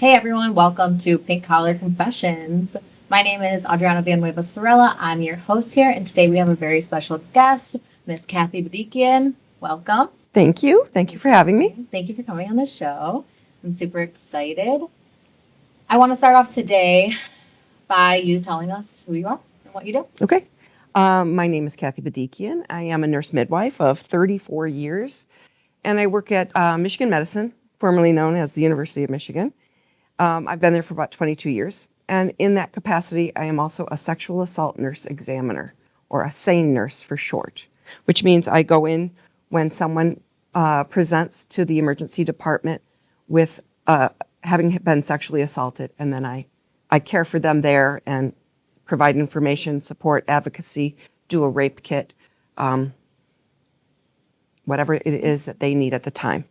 Hey everyone, welcome to Pink Collar Confessions. My name is Adriana Villanueva Sorella. I'm your host here, and today we have a very special guest, Miss Kathy Badikian. Welcome. Thank you. Thank you for having me. Thank you for coming on the show. I'm super excited. I want to start off today by you telling us who you are and what you do. Okay. My name is Kathy Badikian. I am a nurse midwife of 34 years, and I work at Michigan Medicine, formerly known as the University of Michigan. I've been there for about 22 years, and in that capacity, I am also a sexual assault nurse examiner, or a SANE nurse for short, which means I go in when someone presents to the emergency department with having been sexually assaulted, and then I care for them there and provide information, support, advocacy, do a rape kit, whatever it is that they need at the time.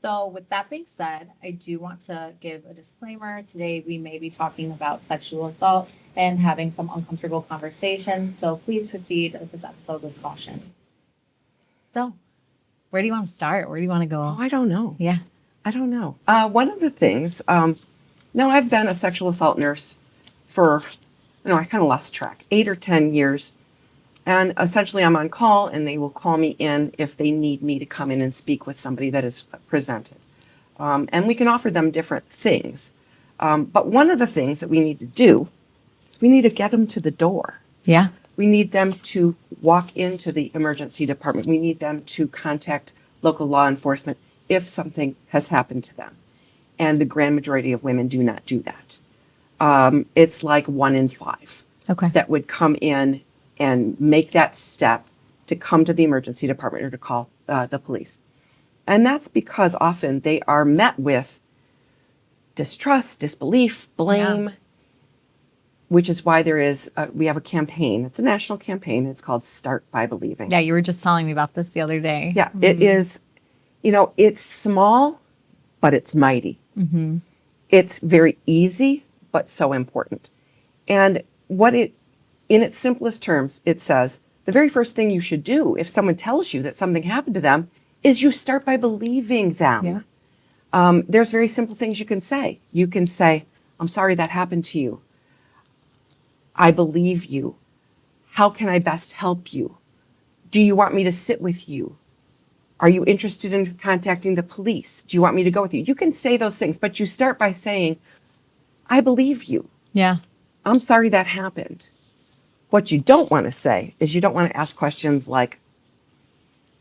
So, with that being said, I do want to give a disclaimer. Today, we may be talking about sexual assault and having some uncomfortable conversations. So, please proceed with this episode with caution. So, where do you want to start? Where do you want to go? Oh, I don't know. Yeah. I don't know. One of the things, now I've been a sexual assault nurse for, I kind of lost track, 8 or 10 years. And essentially I'm on call and they will call me in if they need me to come in and speak with somebody that is presented. And we can offer them different things. But one of the things that we need to do is we need to get them to the door. Yeah. We need them to walk into the emergency department. We need them to contact local law enforcement if something has happened to them. And the grand majority of women do not do that. It's like 1 in 5 that would come in and make that step to come to the emergency department or to call the police. And that's because often they are met with distrust, disbelief, blame, which is why we have a campaign. It's a national campaign. It's called Start by Believing. Yeah, you were just telling me about this the other day. Yeah, it is, it's small, but it's mighty. Mm-hmm. It's very easy, but so important. And in its simplest terms, it says the very first thing you should do if someone tells you that something happened to them is you start by believing them. Yeah. There's very simple things you can say. You can say, I'm sorry that happened to you. I believe you. How can I best help you? Do you want me to sit with you? Are you interested in contacting the police? Do you want me to go with you? You can say those things, but you start by saying, I believe you. Yeah. I'm sorry that happened. What you don't want to say is you don't want to ask questions like,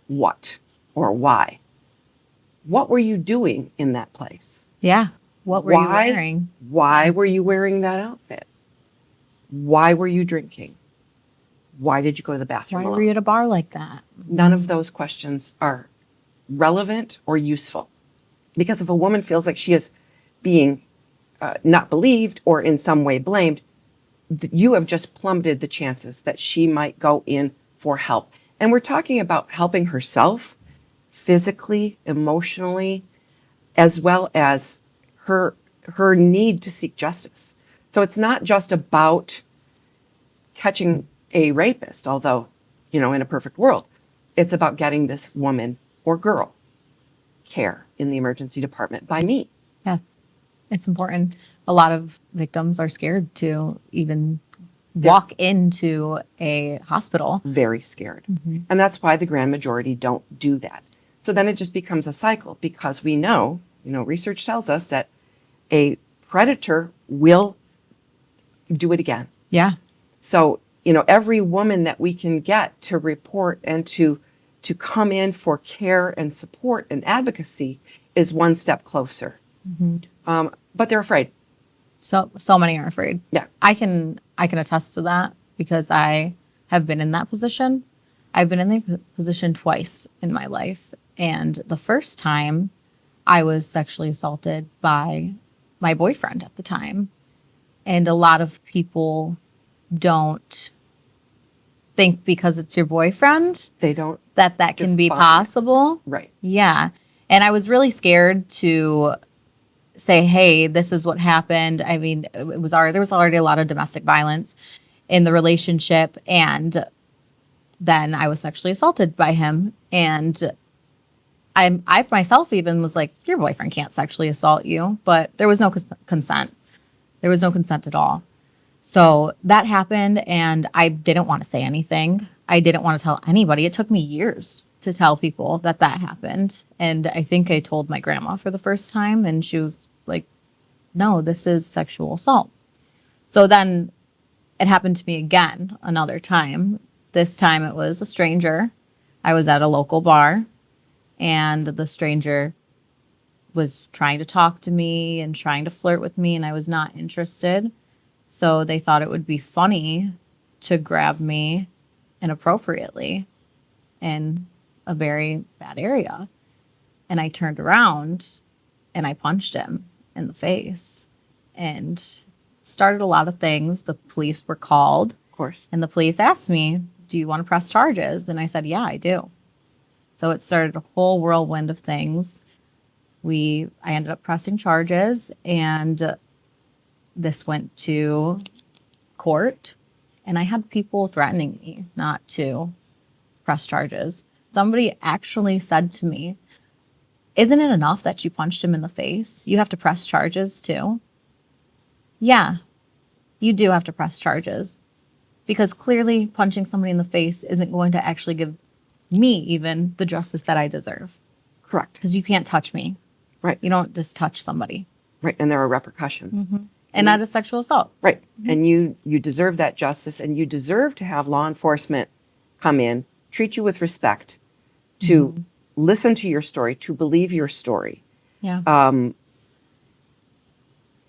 what or why? What were you doing in that place? Yeah. What were you wearing? Why were you wearing that outfit? Why were you drinking? Why did you go to the bathroom Why alone? were you at a bar like that? None of those questions are relevant or useful. Because if a woman feels like she is being not believed or in some way blamed, you have just plummeted the chances that she might go in for help. And we're talking about helping herself physically, emotionally, as well as her need to seek justice. So it's not just about catching a rapist, although, in a perfect world, it's about getting this woman or girl care in the emergency department by me. Yeah. It's important. A lot of victims are scared to even walk into a hospital. Very scared. Mm-hmm. And that's why the grand majority don't do that. So then it just becomes a cycle because we know, research tells us that a predator will do it again. Yeah. So, every woman that we can get to report and to come in for care and support and advocacy is one step closer. Mm-hmm. But they're afraid. So many are afraid. Yeah. I can attest to that because I have been in that position. I've been in the position twice in my life. And the first time I was sexually assaulted by my boyfriend at the time. And a lot of people don't think because it's your boyfriend They don't that can be possible. Right. Yeah. And I was really scared to say, hey, this is what happened. I mean, there was already a lot of domestic violence in the relationship. And then I was sexually assaulted by him. And I myself even was like, your boyfriend can't sexually assault you, but there was no consent. There was no consent at all. So that happened, and I didn't want to say anything. I didn't want to tell anybody. It took me years to tell people that happened. And I think I told my grandma for the first time, and she was like, no, this is sexual assault. So then it happened to me again another time. This time it was a stranger. I was at a local bar, and the stranger was trying to talk to me and trying to flirt with me, and I was not interested. So they thought it would be funny to grab me inappropriately in a very bad area. And I turned around and I punched him in the face and started a lot of things. The police were called. Of course. And the police asked me, do you want to press charges? And I said, yeah, I do. So it started a whole whirlwind of things. I ended up pressing charges, and this went to court, and I had people threatening me not to press charges. Somebody actually said to me, isn't it enough that you punched him in the face? You have to press charges too? Yeah, you do have to press charges, because clearly punching somebody in the face isn't going to actually give me even the justice that I deserve. Correct. Because you can't touch me. Right. You don't just touch somebody. Right. And there are repercussions. And that is sexual assault. Right. And you deserve that justice, and you deserve to have law enforcement come in, treat you with respect, to listen to your story, to believe your story. Yeah.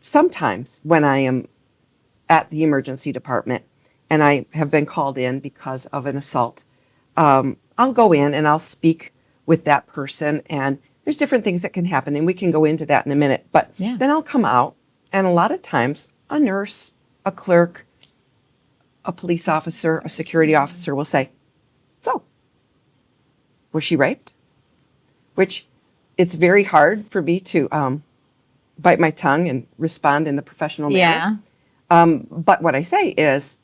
Sometimes when I am at the emergency department and I have been called in because of an assault, I'll go in and I'll speak with that person, and there's different things that can happen, and we can go into that in a minute. But Yeah. then I'll come out, and a lot of times a nurse, a clerk, a police officer, a security officer will say, so, was she raped? Which it's very hard for me to bite my tongue and respond in the professional manner. Yeah. But what I say is,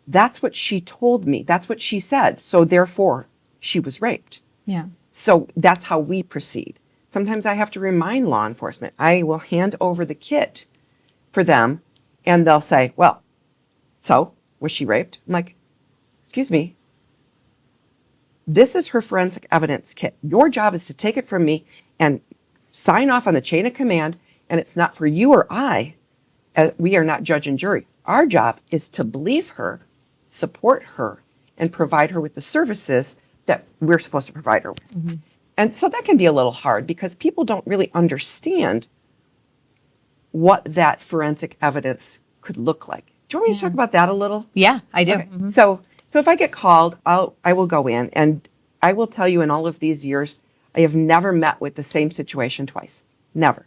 that's what she told me. That's what she said. So therefore, she was raped. Yeah. So that's how we proceed. Sometimes I have to remind law enforcement. I will hand over the kit for them, and they'll say, well, so was she raped? I'm like, excuse me. This is her forensic evidence kit. Your job is to take it from me and sign off on the chain of command, and it's not for you or I. We are not judge and jury. Our job is to believe her, support her, and provide her with the services that we're supposed to provide her with. And so that can be a little hard because people don't really understand what that forensic evidence could look like. Do you want me to talk about that a little? Yeah, I do. Okay. So if I get called, I will go in, and I will tell you, in all of these years, I have never met with the same situation twice. Never.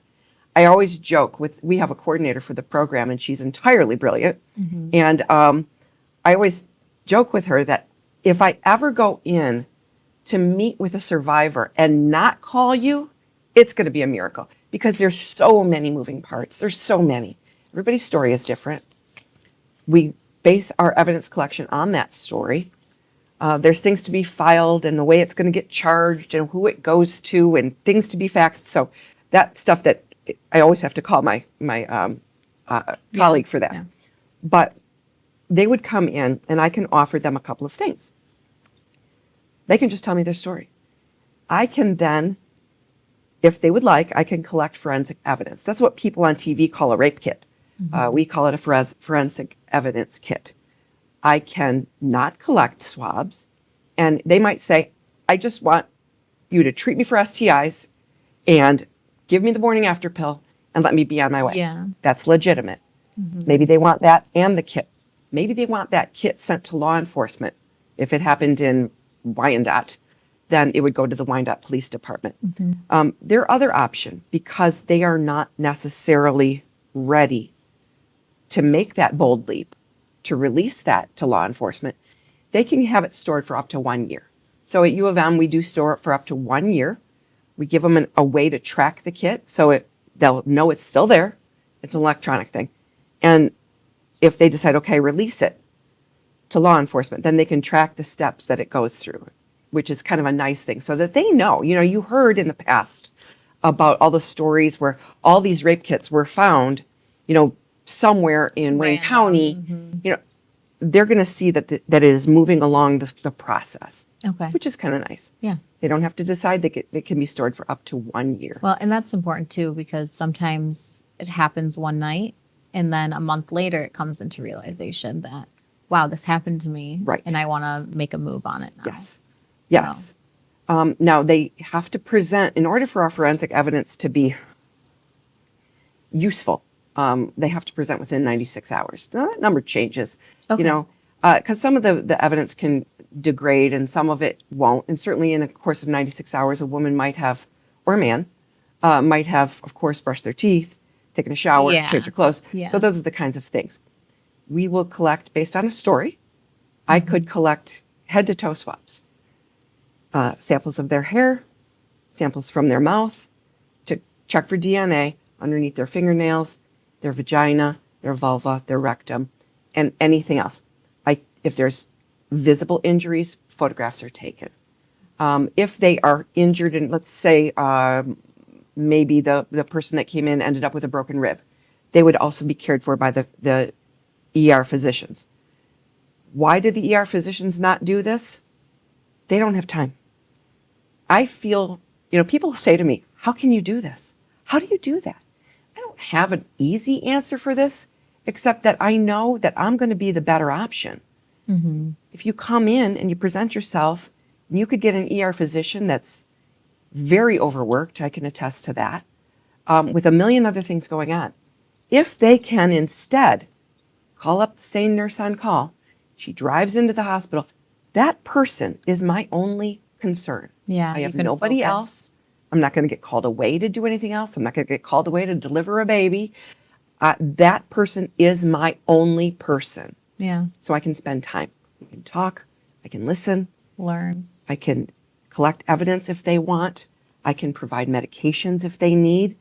I always joke we have a coordinator for the program, and she's entirely brilliant. And I always joke with her that if I ever go in to meet with a survivor and not call you, it's going to be a miracle, because there's so many moving parts. There's so many. Everybody's story is different. We base our evidence collection on that story. There's things to be filed, and the way it's going to get charged, and who it goes to, and things to be faxed. So that stuff that I always have to call my colleague for that. Yeah. But they would come in, and I can offer them a couple of things. They can just tell me their story. I can then, if they would like, I can collect forensic evidence. That's what people on TV call a rape kit. We call it a forensic evidence kit. I can not collect swabs, and they might say, I just want you to treat me for STIs and give me the morning after pill and let me be on my way. Yeah. That's legitimate. Maybe they want that and the kit. Maybe they want that kit sent to law enforcement. If it happened in Wyandotte, then it would go to the Wyandotte Police Department. Their other option, because they are not necessarily ready to make that bold leap, to release that to law enforcement, they can have it stored for up to 1 year. So at U of M, we do store it for up to 1 year. We give them a way to track the kit, so they'll know it's still there. It's an electronic thing. And if they decide, okay, release it to law enforcement, then they can track the steps that it goes through. which is kind of a nice thing, so that they know. You heard in the past about all the stories where all these rape kits were found, somewhere in Wayne Random. County. They're going to see that that it is moving along the process, Okay. which is kind of nice. Yeah. They don't have to decide. They can be stored for up to 1 year. Well, and that's important too, because sometimes it happens one night and then a month later it comes into realization that, wow, this happened to me. Right. And I want to make a move on it now. Yes. Yes. Now, they have to present, in order for our forensic evidence to be useful, they have to present within 96 hours. Now, that number changes, Okay. because some of the evidence can degrade and some of it won't. And certainly in a course of 96 hours, a woman might have, or a man, might have, of course, brushed their teeth, taken a shower, Yeah. changed their clothes. Yeah. So those are the kinds of things. We will collect based on a story. I could collect head to toe swabs, samples of their hair, samples from their mouth to check for DNA underneath their fingernails, their vagina, their vulva, their rectum, and anything else. If there's visible injuries, photographs are taken. If they are injured, and let's say maybe the person that came in ended up with a broken rib, they would also be cared for by the ER physicians. Why did the ER physicians not do this? They don't have time. I feel, people say to me, how can you do this? How do you do that? I don't have an easy answer for this, except that I know that I'm going to be the better option. If you come in and you present yourself, and you could get an ER physician that's very overworked, I can attest to that, with a million other things going on. If they can instead call up the same nurse on call, she drives into the hospital, that person is my only concern. Yeah. I you have can nobody focus. else. I'm not going to get called away to do anything else. I'm not going to get called away to deliver a baby. That person is my only person. Yeah. So I can spend time. We can talk. I can listen. Learn. I can collect evidence if they want. I can provide medications if they need.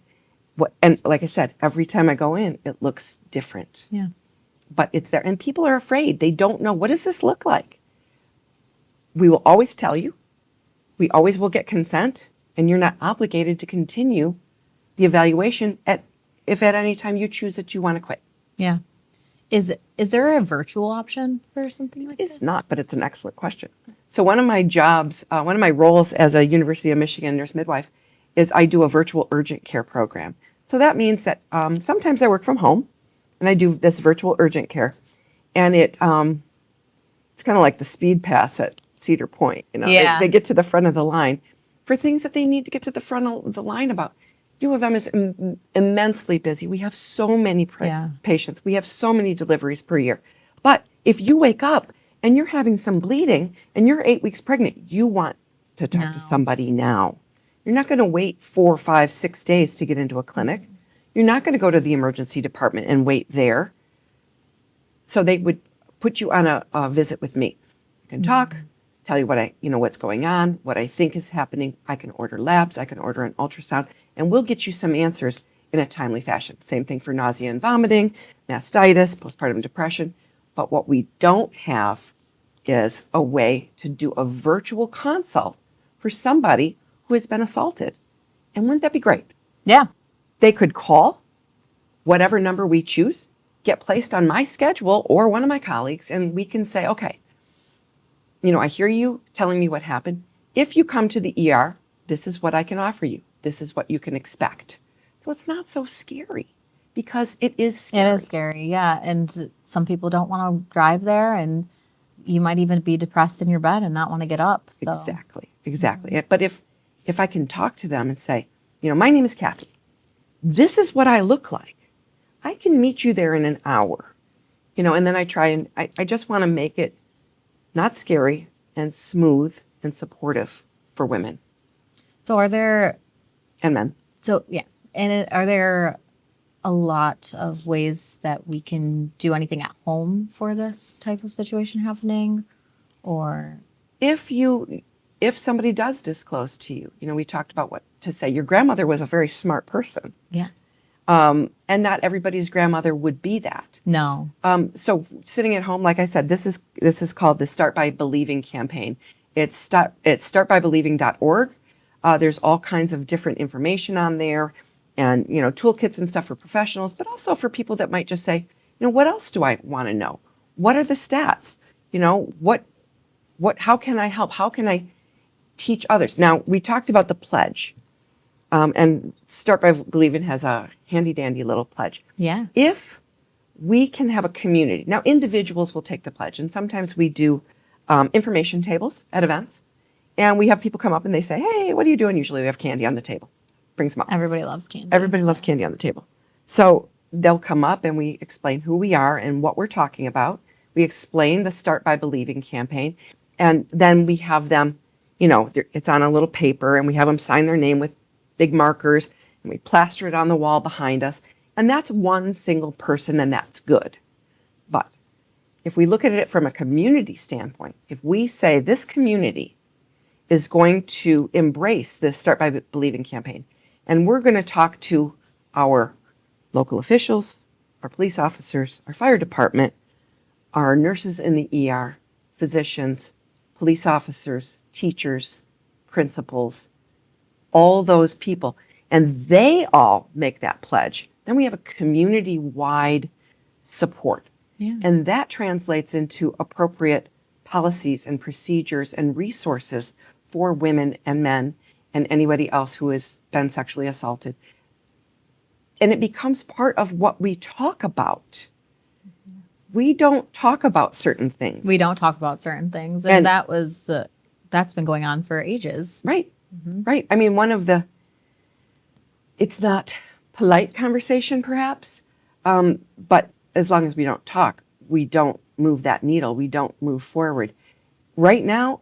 And like I said, every time I go in, it looks different. Yeah. But it's there. And people are afraid. They don't know, what does this look like? We will always tell you. We always will get consent. And you're not obligated to continue the evaluation if at any time you choose that you want to quit. Yeah. Is there a virtual option for something like It's this? not, but it's an excellent question. So one of my jobs, one of my roles as a University of Michigan nurse midwife is I do a virtual urgent care program. So that means that sometimes I work from home and I do this virtual urgent care. And it's kind of like the speed pass at Cedar Point. Yeah. They get to the front of the line for things that they need to get to the front of the line about. U of M is immensely busy. We have so many patients. We have so many deliveries per year. But if you wake up and you're having some bleeding and you're 8 weeks pregnant, you want to talk to somebody now. You're not going to wait 4, 5, 6 days to get into a clinic. You're not going to go to the emergency department and wait there. So they would put you on a visit with me. You can talk, tell you what's going on, what I think is happening. I can order labs, I can order an ultrasound, and we'll get you some answers in a timely fashion. Same thing for nausea and vomiting, mastitis, postpartum depression. But what we don't have is a way to do a virtual consult for somebody who has been assaulted. And wouldn't that be great? Yeah. They could call whatever number we choose, get placed on my schedule or one of my colleagues, and we can say, okay, I hear you telling me what happened. If you come to the ER, this is what I can offer you. This is what you can expect. So it's not so scary because it is scary. It is scary. Yeah. And some people don't want to drive there, and you might even be depressed in your bed and not want to get up. So. Exactly. But if I can talk to them and say, my name is Kathy. This is what I look like. I can meet you there in an hour. And then I try and I just want to make it not scary and smooth and supportive for women So are there, and men. so yeah. And are there a lot of ways that we can do anything at home for this type of situation happening? Or If somebody does disclose to you, we talked about what to say. Your grandmother was a very smart person. yeah. And not everybody's grandmother would be that. No. So sitting at home, like I said, this is called the Start by Believing campaign. It's startbybelieving.org. There's all kinds of different information on there, and toolkits and stuff for professionals, but also for people that might just say, what else do I want to know? What are the stats? How can I help? How can I teach others? Now, we talked about the pledge, and Start by Believing has a handy dandy little pledge. Yeah. If we can have a community, now individuals will take the pledge, and sometimes we do information tables at events, and we have people come up and they say, hey, what are you doing? Usually we have candy on the table. Brings them up. Everybody loves candy. Everybody loves candy on the table. So they'll come up and we explain who we are and what we're talking about. We explain the Start by Believing campaign, and then we have them, it's on a little paper, and we have them sign their name with big markers, and we plaster it on the wall behind us. And that's one single person, and that's good. But if we look at it from a community standpoint, if we say this community is going to embrace this Start by Believing campaign, and we're going to talk to our local officials, our police officers, our fire department, our nurses in the ER, physicians, police officers, teachers, principals, all those people, and they all make that pledge, then we have a community-wide support. Yeah. And that translates into appropriate policies and procedures and resources for women and men and anybody else who has been sexually assaulted. And it becomes part of what we talk about. We don't talk about certain things. We don't talk about certain things. And- And that's been going on for ages. Right, right. I mean, it's not polite conversation perhaps, but as long as we don't talk, we don't move that needle, we don't move forward. Right now,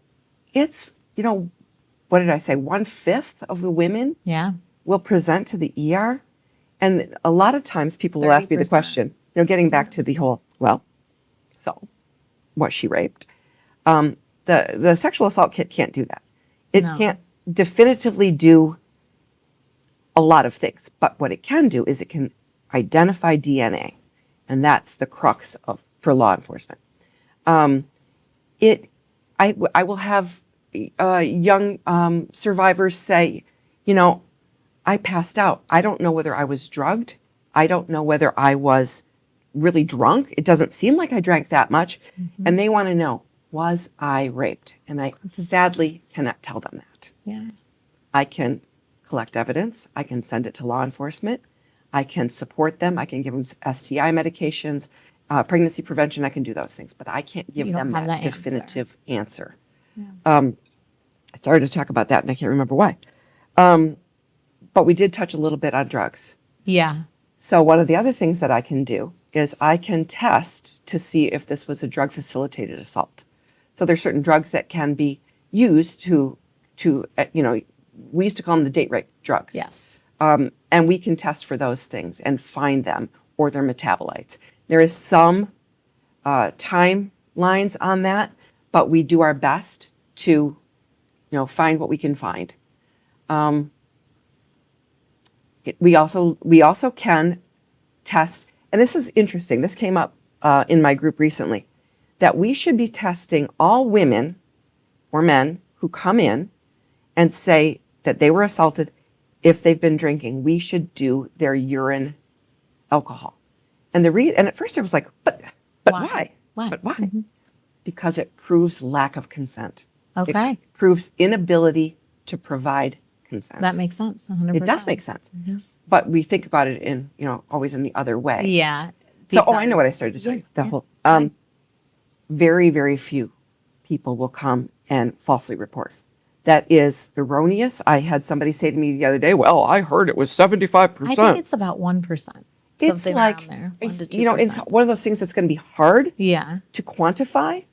it's, what did I say, 1/5 of the women Yeah. will present to the ER. And a lot of times people will ask me the 30%. question, getting back to the whole, so was she raped? The sexual assault kit can't do that. It No. can't definitively do a lot of things, but what it can do is it can identify DNA, and that's the crux for law enforcement. I will have young survivors say, I passed out. I don't know whether I was drugged. I don't know whether I was really drunk. It doesn't seem like I drank that much. And they want to know, was I raped? And I sadly cannot tell them that. Yeah. I can collect evidence. I can send it to law enforcement. I can support them. I can give them STI medications, pregnancy prevention. I can do those things, but I can't give You don't them have that that answer. definitive answer. I started to talk about that, and I can't remember why. But we did touch a little bit on drugs. Yeah. So one of the other things that I can do is I can test to see if this was a drug-facilitated assault. So there's certain drugs that can be used to we used to call them the date rape drugs. Yes. And we can test for those things and find them or their metabolites. There is some timelines on that, but we do our best to, find what we can find. We also can test, and this is interesting. This came up in my group recently, that we should be testing all women or men who come in and say that they were assaulted. If they've been drinking, we should do their urine alcohol. And at first I was like, but why? Why? But why? Because it proves lack of consent. Okay. It proves inability to provide consent. That makes sense. 100%. It does make sense. But we think about it in, always in the other way. Yeah. So, I know what I started to tell you. The whole, very, very few people will come and falsely report. That is erroneous. I had somebody say to me the other day, well, I heard it was 75%. I think it's about 1%. It's Something like, around there. 1 to 2%. it's one of those things that's going to be hard Yeah. to quantify.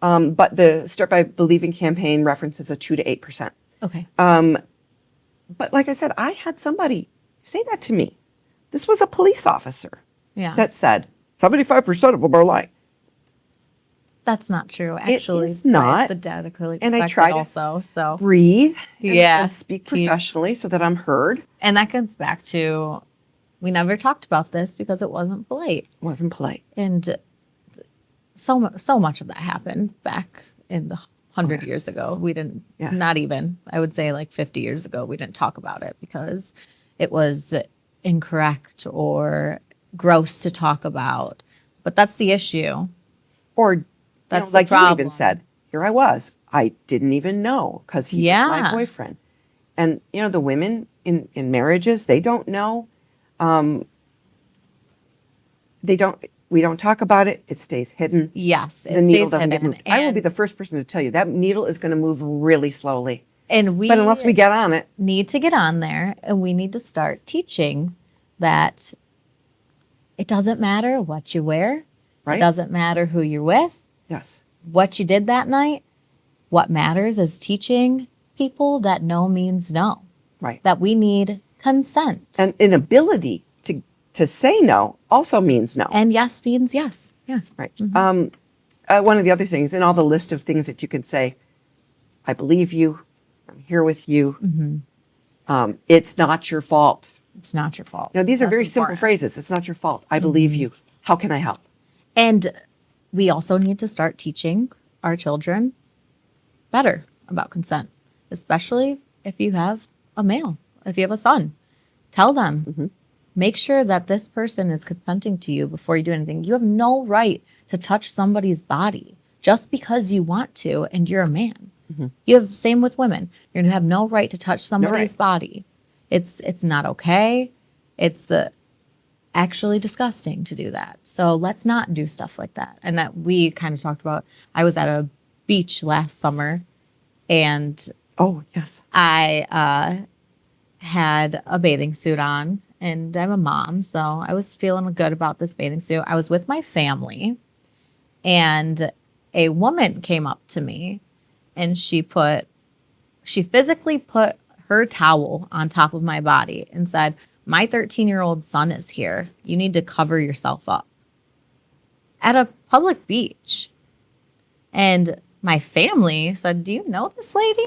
But the Start by Believing campaign references a 2 to 8%. Okay. But like I said, I had somebody say that to me. This was a police officer Yeah. that said 75% of them are lying. That's not true, actually. is not. But the data clearly And I reflected try to- also. So, Breathe Yeah. and speak professionally so that I'm heard. and that comes back to, we never talked about this because it wasn't polite. Wasn't polite. And so much of that happened back in the 100 years ago. We didn't, Yeah. not even, I would say like 50 years ago, we didn't talk about it because it was incorrect or gross to talk about. But that's the issue. Or, That's the like you even problem. said, here I was. I didn't even know because he was my Yeah. boyfriend. And, the women in marriages, they don't know. We don't talk about it. It stays hidden. Yes, The it needle stays doesn't get hidden. moved. I will be And- the first person to tell you that needle is going to move really slowly. And we But unless we get on it, need to get on there and we need to start teaching that it doesn't matter what you wear. right? It doesn't matter who you're with, Yes. what you did that night. What matters is teaching people that no means no, Right. that we need consent. And an ability to say no also means no. And yes means yes. Yeah. Right. One of the other things in all the list of things that you can say, I believe you. I'm here with you. It's not your fault. It's not your fault. These are That's very simple important. phrases. It's not your fault. I believe you. How can I help? And we also need to start teaching our children better about consent, especially if you have a male, if you have a son. Tell them, make sure that this person is consenting to you before you do anything. You have no right to touch somebody's body just because you want to and you're a man. You have same with women. You have no right to touch somebody's right. body. It's not okay. It's actually disgusting to do that. So let's not do stuff like that. And that we kind of talked about. I was at a beach last summer, and Oh, yes. I had a bathing suit on, and I'm a mom, so I was feeling good about this bathing suit. I was with my family, and a woman came up to me, and she physically put her towel on top of my body and said, "My 13-year-old son is here. You need to cover yourself up." At a public beach. And my family said, "Do you know this lady?"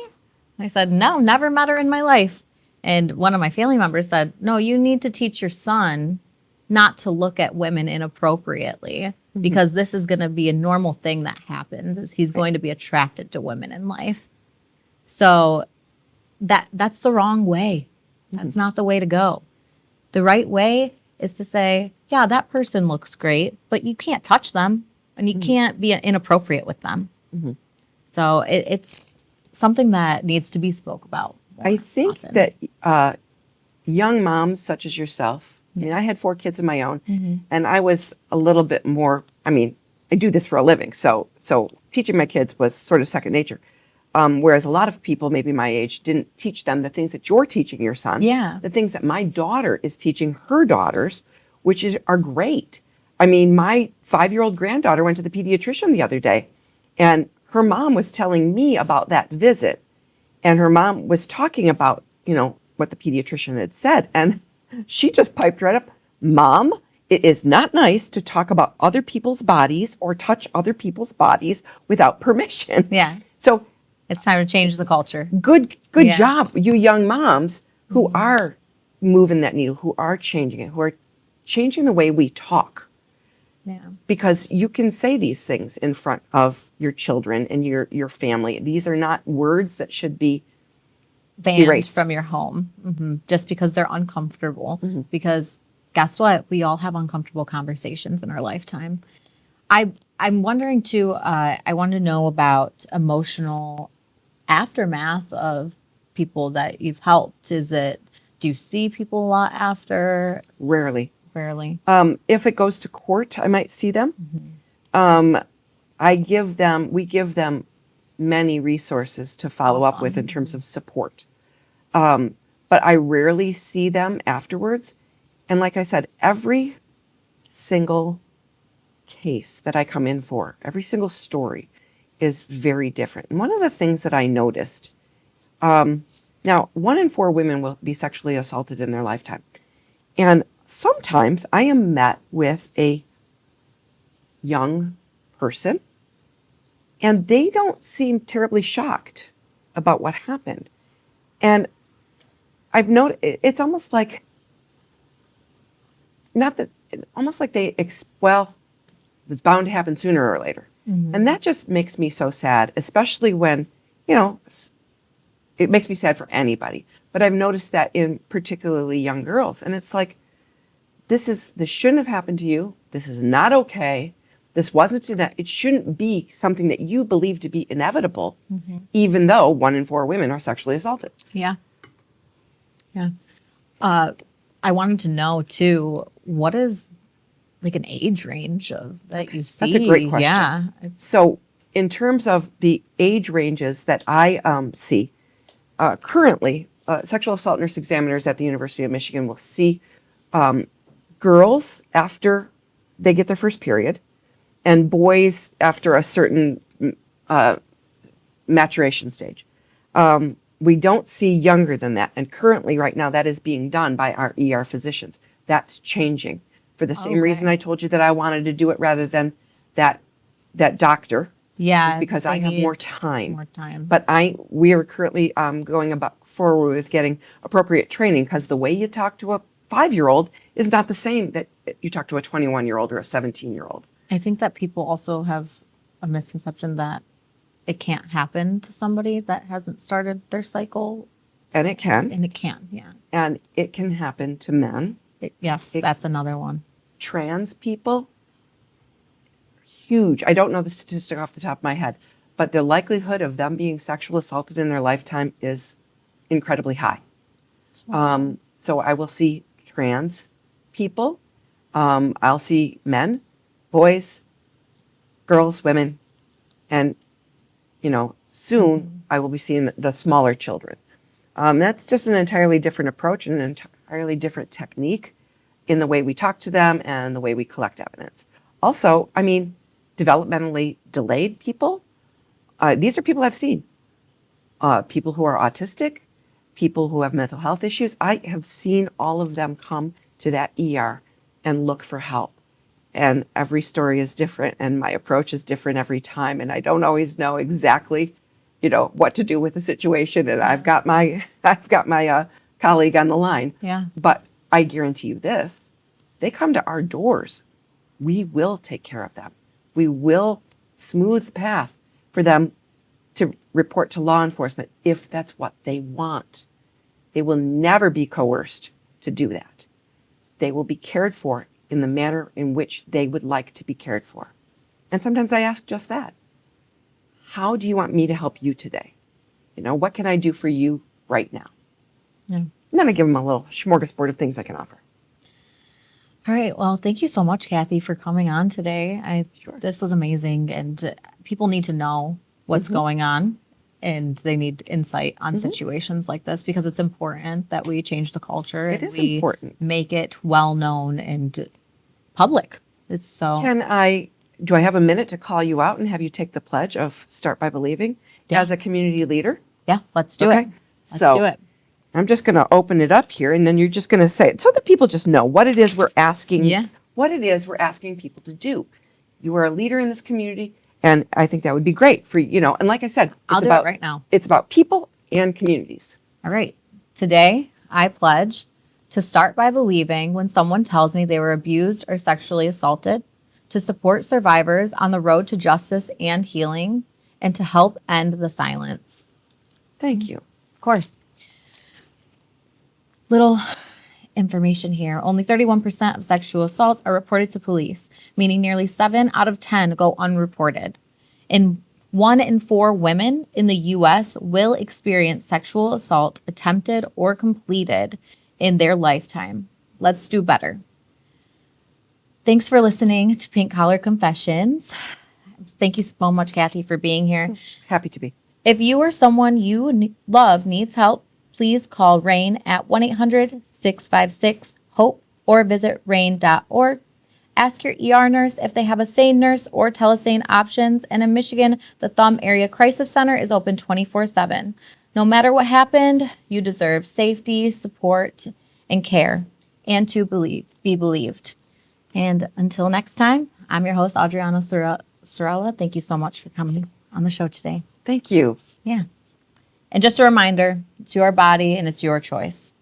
I said, "No, never met her in my life." And one of my family members said, "No, you need to teach your son not to look at women inappropriately because this is going to be a normal thing that happens is he's going to be attracted to women in life." So that's the wrong way. That's not the way to go. The right way is to say, yeah, that person looks great, but you can't touch them and you can't be inappropriate with them. So it's something that needs to be spoke about more I think often. that young moms such as yourself, I mean, I had 4 kids of my own, and I was a little bit more, I mean, I do this for a living, so teaching my kids was sort of second nature. Whereas a lot of people, maybe my age, didn't teach them the things that you're teaching your son. Yeah. The things that my daughter is teaching her daughters, which are great. I mean, my 5-year-old granddaughter went to the pediatrician the other day, and her mom was telling me about that visit. And her mom was talking about, what the pediatrician had said. And she just piped right up, "Mom, it is not nice to talk about other people's bodies or touch other people's bodies without permission." Yeah. So It's time to change the culture. good Yeah. job, you young moms who are moving that needle, who are changing it, who are changing the way we talk. Yeah. Because you can say these things in front of your children and your family. These are not words that should be Banned erased. from your home just because they're uncomfortable. Because guess what? We all have uncomfortable conversations in our lifetime. I'm wondering too, I want to know about emotional aftermath of people that you've helped. Do you see people a lot after? rarely. Rarely. If it goes to court, I might see them. We give them many resources to follow up with in terms of support. But I rarely see them afterwards. And like I said, every single case that I come in for, every single story is very different. And one of the things that I noticed, now 1 in 4 women will be sexually assaulted in their lifetime. And sometimes I am met with a young person and they don't seem terribly shocked about what happened. And I've noticed it's almost like, almost like well, it's bound to happen sooner or later. And that just makes me so sad, especially when, it makes me sad for anybody. But I've noticed that in particularly young girls. And it's like, this shouldn't have happened to you. This is not okay. This wasn't, it shouldn't be something that you believe to be inevitable, even though 1 in 4 women are sexually assaulted. Yeah. Yeah. I wanted to know too, what is like an age range of that you see? That's a great question. Yeah. So in terms of the age ranges that I see, currently, sexual assault nurse examiners at the University of Michigan will see girls after they get their first period and boys after a certain maturation stage. We don't see younger than that. And currently, right now, that is being done by our ER physicians. That's changing for the same reason I told you that I wanted to do it rather than that doctor. Yeah. Is because I have more time. More time. But we are currently going forward with getting appropriate training, because the way you talk to a 5-year-old is not the same that you talk to a 21-year-old or a 17-year-old. I think that people also have a misconception that it can't happen to somebody that hasn't started their cycle. And it can. And it can, yeah. And it can happen to men. Yes, that's another one. Trans people, huge. I don't know the statistic off the top of my head, but the likelihood of them being sexually assaulted in their lifetime is incredibly high. So I will see trans people. I'll see men, boys, girls, women, and soon I will be seeing the smaller children. That's just an entirely different approach and an entirely different technique in the way we talk to them and the way we collect evidence. Also, developmentally delayed people, these are people I've seen. People who are autistic, people who have mental health issues. I have seen all of them come to that ER and look for help. And every story is different, and my approach is different every time. And I don't always know exactly, what to do with the situation. And I've got my colleague on the line. Yeah. But I guarantee you this: they come to our doors, we will take care of them. We will smooth the path for them to report to law enforcement if that's what they want. They will never be coerced to do that. They will be cared for in the manner in which they would like to be cared for. And sometimes I ask just that. How do you want me to help you today? What can I do for you right now? Yeah. And then I give them a little smorgasbord of things I can offer. All right. Well, thank you so much, Kathy, for coming on today. Sure. This was amazing, and people need to know what's going on, and they need insight on situations like this, because it's important that we change the culture. It and is we important. Make it well known and public. It's so. Do I have a minute to call you out and have you take the pledge of Start by Believing as a community leader? Yeah, let's do it. Let's do it. I'm just going to open it up here, and then you're just going to say it so that people just know what it is we're asking. Yeah. What it is we're asking people to do. You are a leader in this community, and I think that would be great for And like I said, I'll do it right now. It's about people and communities. All right. Today, I pledge to start by believing when someone tells me they were abused or sexually assaulted, to support survivors on the road to justice and healing, and to help end the silence. Thank you. Of course. Little information here. Only 31% of sexual assaults are reported to police, meaning nearly 7 out of 10 go unreported. And 1 in 4 women in the U.S. will experience sexual assault attempted or completed in their lifetime. Let's do better. Thanks for listening to Pink Collar Confessions. Thank you so much, Kathy, for being here. Happy to be. If you or someone you love needs help, please call RAIN at 1-800-656-HOPE or visit rain.org. Ask your ER nurse if they have a SANE nurse or TeleSane options. And in Michigan, the Thumb Area Crisis Center is open 24/7. No matter what happened, you deserve safety, support, and care, and to be believed. And until next time, I'm your host, Adriana Sorella. Thank you so much for coming on the show today. Thank you. Yeah. And just a reminder, it's your body and it's your choice.